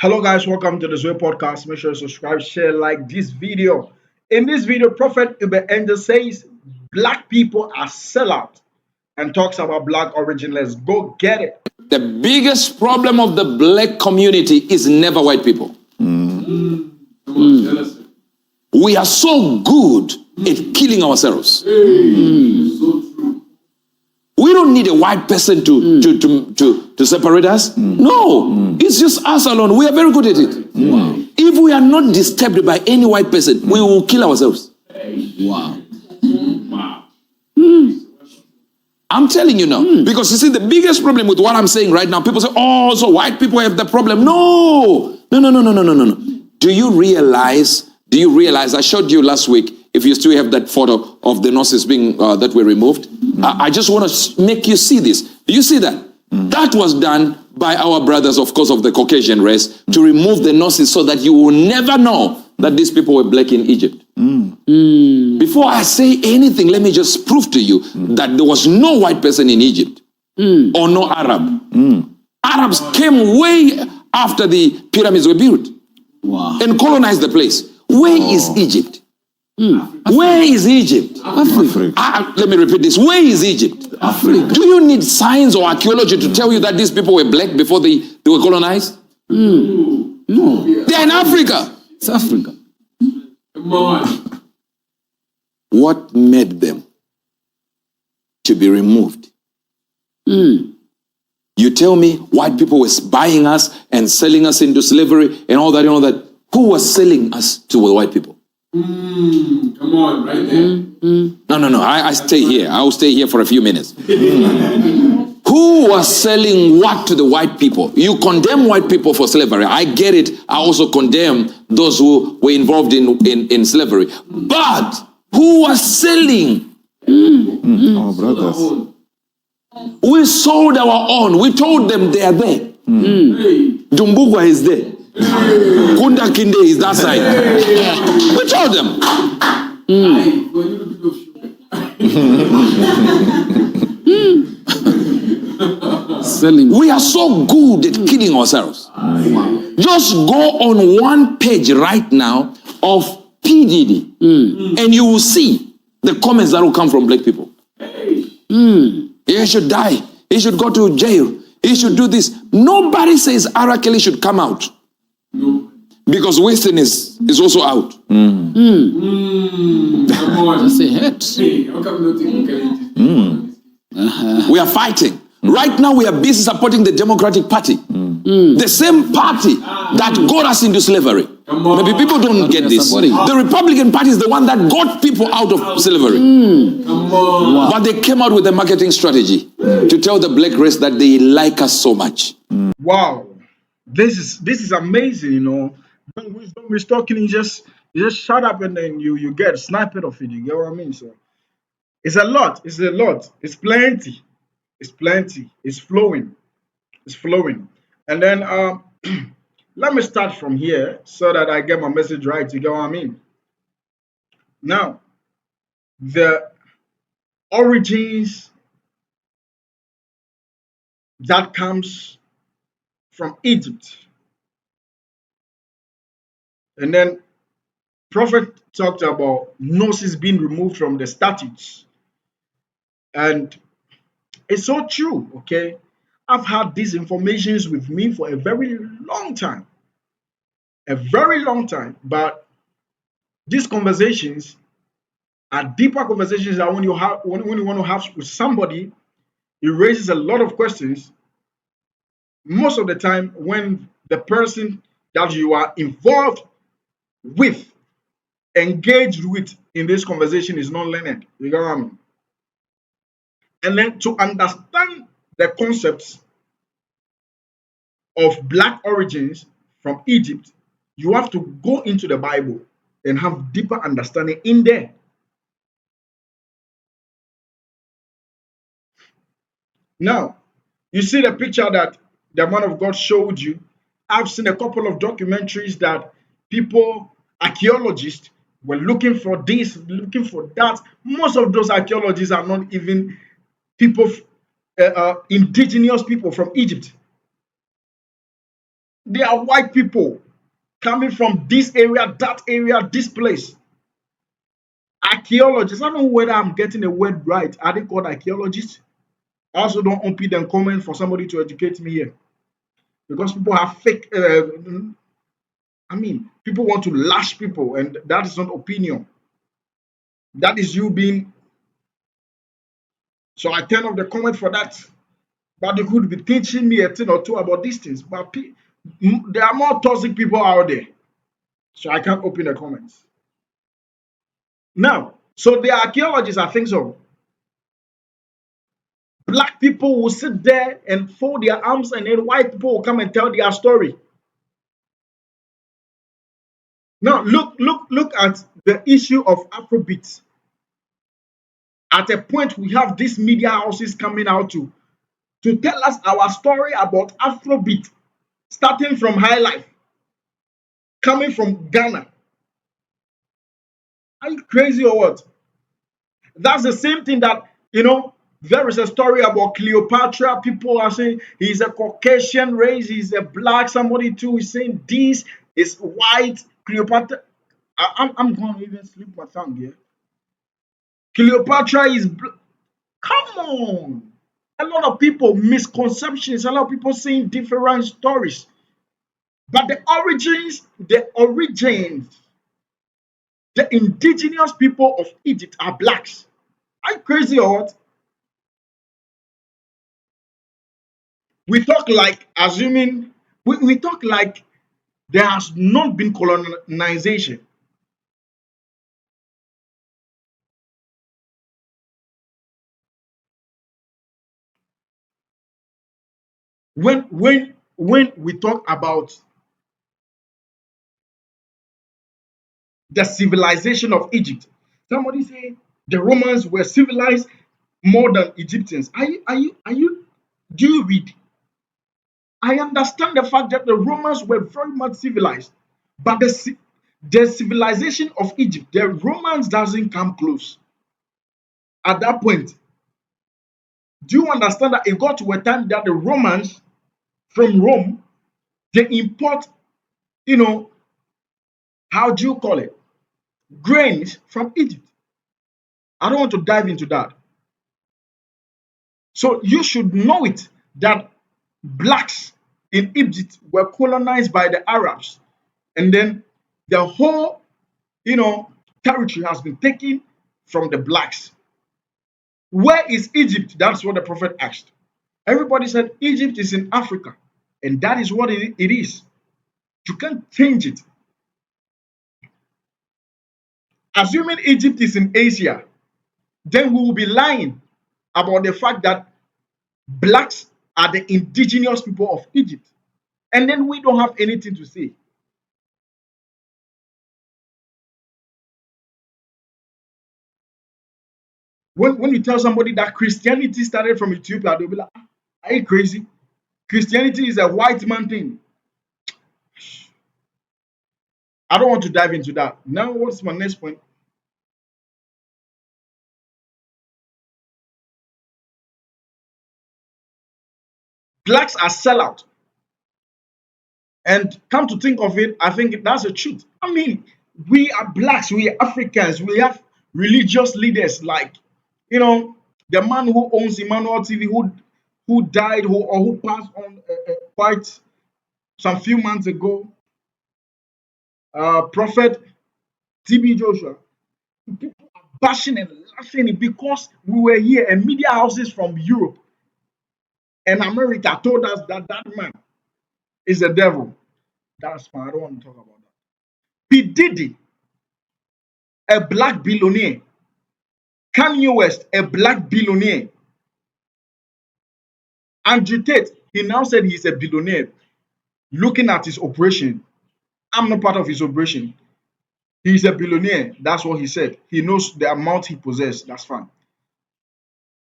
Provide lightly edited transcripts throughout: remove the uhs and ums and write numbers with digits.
Hello, guys. Welcome to the Zoe podcast. Make sure to subscribe, share, like this video. In this video, Prophet Uebert says black people are sellout and talks about black origin. Let's go get it. The biggest problem of the black community is never white people. We are so good at killing ourselves. We don't need a white person to separate us. No, it's just us alone. We are very good at it. If we are not disturbed by any white person, we will kill ourselves. I'm telling you now. Because you see, the biggest problem with what I'm saying right now, people say, oh, so white people have the problem. No. Do you realize, I showed you last week, if you still have that photo of the nurses being, that were removed. I just want to make you see this. Do you see that? That was done by our brothers, of course, of the Caucasian race, to remove the nurses so that you will never know that these people were black in Egypt. Before I say anything, let me just prove to you that there was no white person in Egypt or no Arab. Arabs came way after the pyramids were built and colonized the place. Where is Egypt? Where is Egypt? Africa. Let me repeat this. Where is Egypt? Africa. Do you need science or archaeology to tell you that these people were black before they were colonized? No, They're in Africa. it's Africa. Come on. What made them to be removed? You tell me white people were buying us and selling us into slavery and all that and all that. Who was selling us to the white people? Come on, right there. No. I stay here. I'll stay here for a few minutes. Who was selling what to the white people? You condemn white people for slavery. I get it. I also condemn those who were involved in slavery. But who was selling? Our brothers. We sold our own. We told them they are there. Dumbugwa is there. Kunda Kinde is that side. We told them. Selling. We are so good at killing ourselves. Just go on one page right now of PDD and you will see the comments that will come from black people. He should die. He should go to jail. He should do this. Nobody says R. Kelly should come out. No. Because Western is also out. Come on. That's a hit. Hey, how come nothing? We are fighting. Right now we are busy supporting the Democratic Party. The same party that got us into slavery. Come on. Maybe people don't get this. supporting. The Republican Party is the one that got people out of slavery. Come on. But they came out with a marketing strategy to tell the black race that they like us so much. Wow, this is amazing. When wisdom is talking, you just shut up and then you get a snippet of it. You get what I mean? So it's a lot. It's a lot. It's plenty. It's plenty. It's flowing. It's flowing. And then let me start from here so that I get my message right. You get what I mean? Now, the origins that comes from Egypt. And then Prophet talked about noses being removed from the statues. And it's so true, okay? I've had these informations with me for a very long time. A very long time. But these conversations are deeper conversations that when you want to have with somebody, it raises a lot of questions. Most of the time, when the person that you are involved with, engaged with in this conversation is not learned. You get what I mean? And then to understand the concepts of black origins from Egypt, you have to go into the Bible and have deeper understanding in there. Now, you see the picture that the man of God showed you. I've seen a couple of documentaries that people, archaeologists, were looking for this, looking for that. Most of those archaeologists are not even people, indigenous people from Egypt. They are white people coming from this area, that area, this place. Archaeologists. I don't know whether I'm getting the word right. Are they called archaeologists? I also don't open them comment for somebody to educate me here because people have fake. I mean, people want to lash people, and that is not opinion. That is you being. So I turn off the comment for that. But they could be teaching me a thing or two about these things. But there are more toxic people out there, so I can't open the comments now. So the archaeologists, I think so. Black people will sit there and fold their arms, and then white people will come and tell their story. Now, look at the issue of Afrobeats. At a point, we have these media houses coming out to tell us our story about Afrobeat, starting from High Life, coming from Ghana. Are you crazy or what? That's the same thing that, there is a story about Cleopatra. People are saying he's a Caucasian race, he's a black. Somebody too is saying this is white. Cleopatra. I'm going to even slip my tongue here. Cleopatra is. Come on. A lot of people, misconceptions, a lot of people saying different stories. But the origins, the indigenous people of Egypt are blacks. Are you crazy or what? We talk like assuming we talk like there has not been colonization. When we talk about the civilization of Egypt, somebody say the Romans were civilized more than Egyptians. Are you do you read? I understand the fact that the Romans were very much civilized, but the civilization of Egypt, the Romans doesn't come close. At that point, do you understand that it got to a time that the Romans from Rome, they import, you know, how do you call it? Grains from Egypt. I don't want to dive into that. So you should know it that blacks in Egypt were colonized by the Arabs, and then the whole, territory has been taken from the blacks. Where is Egypt? That's what the prophet asked. Everybody said Egypt is in Africa, and that is what it is. You can't change it. Assuming Egypt is in Asia, then we will be lying about the fact that blacks are the indigenous people of Egypt. And then we don't have anything to say. When you tell somebody that Christianity started from Ethiopia, they'll be like, "Ah, are you crazy? Christianity is a white man thing." I don't want to dive into that. Now, what's my next point? Blacks are sellout. And come to think of it, I think that's the truth. I mean, we are blacks, we are Africans, we have religious leaders like, you know, the man who owns Emmanuel TV, who died, who passed on quite some few months ago, Prophet TB Joshua. People are bashing and laughing it because we were here, and media houses from Europe and America told us that that man is the devil. That's fine. I don't want to talk about that. P. Diddy, a black billionaire. Kanye West, a black billionaire. Andrew Tate, he now said he's a billionaire. Looking at his operation, I'm not part of his operation. He's a billionaire. That's what he said. He knows the amount he possesses. That's fine.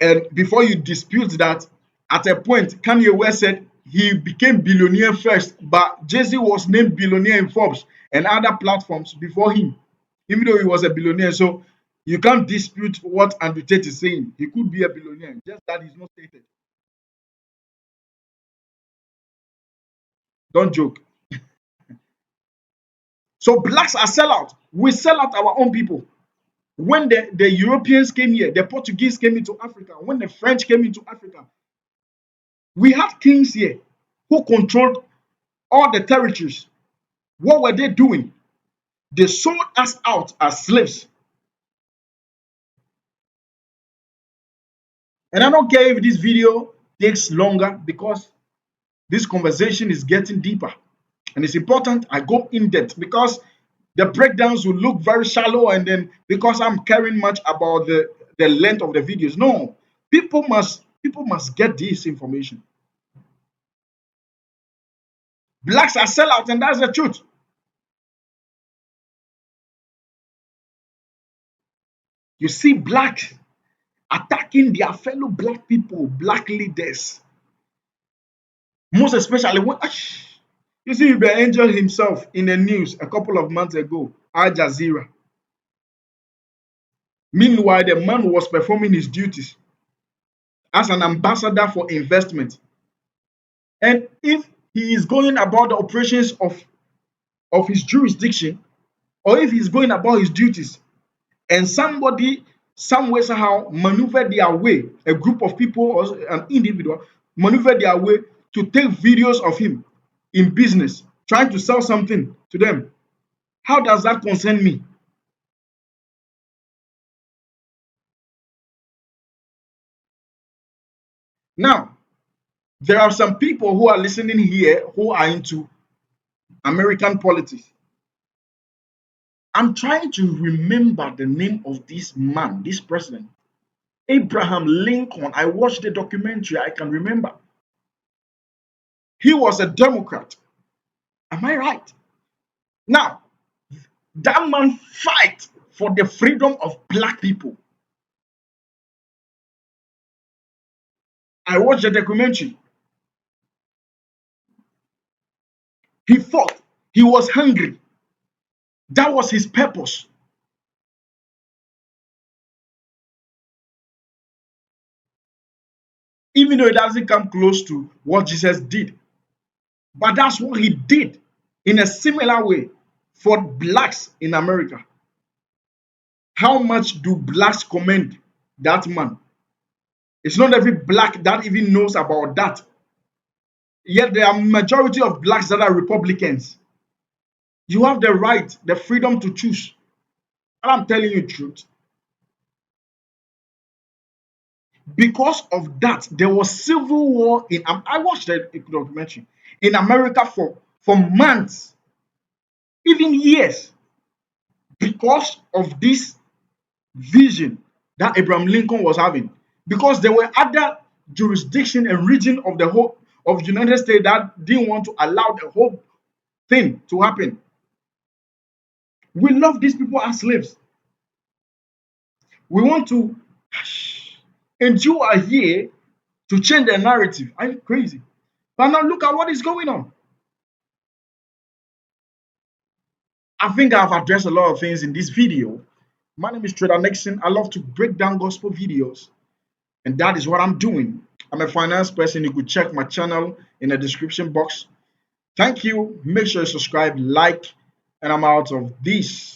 And before you dispute that, at a point, Kanye West said he became billionaire first, but Jay-Z was named billionaire in Forbes and other platforms before him, even though he was a billionaire. So you can't dispute what Andrew Tate is saying. He could be a billionaire, just that he's not stated. Don't joke. So blacks are sellout. We sell out our own people. When the Europeans came here, the Portuguese came into Africa, when the French came into Africa, we had kings here who controlled all the territories. What were they doing? They sold us out as slaves. And I don't care if this video takes longer because this conversation is getting deeper. And it's important I go in depth because the breakdowns will look very shallow, and then because I'm caring much about the length of the videos. No, people must get this information. Blacks are sellouts, and that's the truth. You see blacks attacking their fellow black people, black leaders, most especially when you see the angel himself in the news a couple of months ago, Al Jazeera. Meanwhile, the man was performing his duties as an ambassador for investment. And if he is going about the operations of his jurisdiction, or if he's going about his duties, and somebody, some way, somehow maneuver their way, a group of people or an individual maneuver their way to take videos of him in business, trying to sell something to them, how does that concern me? Now, there are some people who are listening here who are into American politics. I'm trying to remember the name of this man, this president, Abraham Lincoln. I watched the documentary, I can remember. He was a Democrat. Am I right? Now, that man fight for the freedom of black people. I watched the documentary. He fought. He was hungry. That was his purpose. Even though it doesn't come close to what Jesus did. But that's what he did in a similar way for blacks in America. How much do blacks commend that man? It's not every black that even knows about that. Yet there are majority of blacks that are Republicans. You have the right, the freedom to choose. And I'm telling you the truth. Because of that, there was civil war in. I watched the documentary in America for months, even years, because of this vision that Abraham Lincoln was having. Because there were other jurisdiction and region of the whole of the United States that didn't want to allow the whole thing to happen. We love these people as slaves. We want to, and you are here to change the narrative. Are you crazy? But now look at what is going on. I think I've addressed a lot of things in this video. My name is Trader Nixon. I love to break down gospel videos, and that is what I'm doing. I'm a finance person. You could check my channel in the description box. Thank you. Make sure you subscribe, like, and I'm out of this.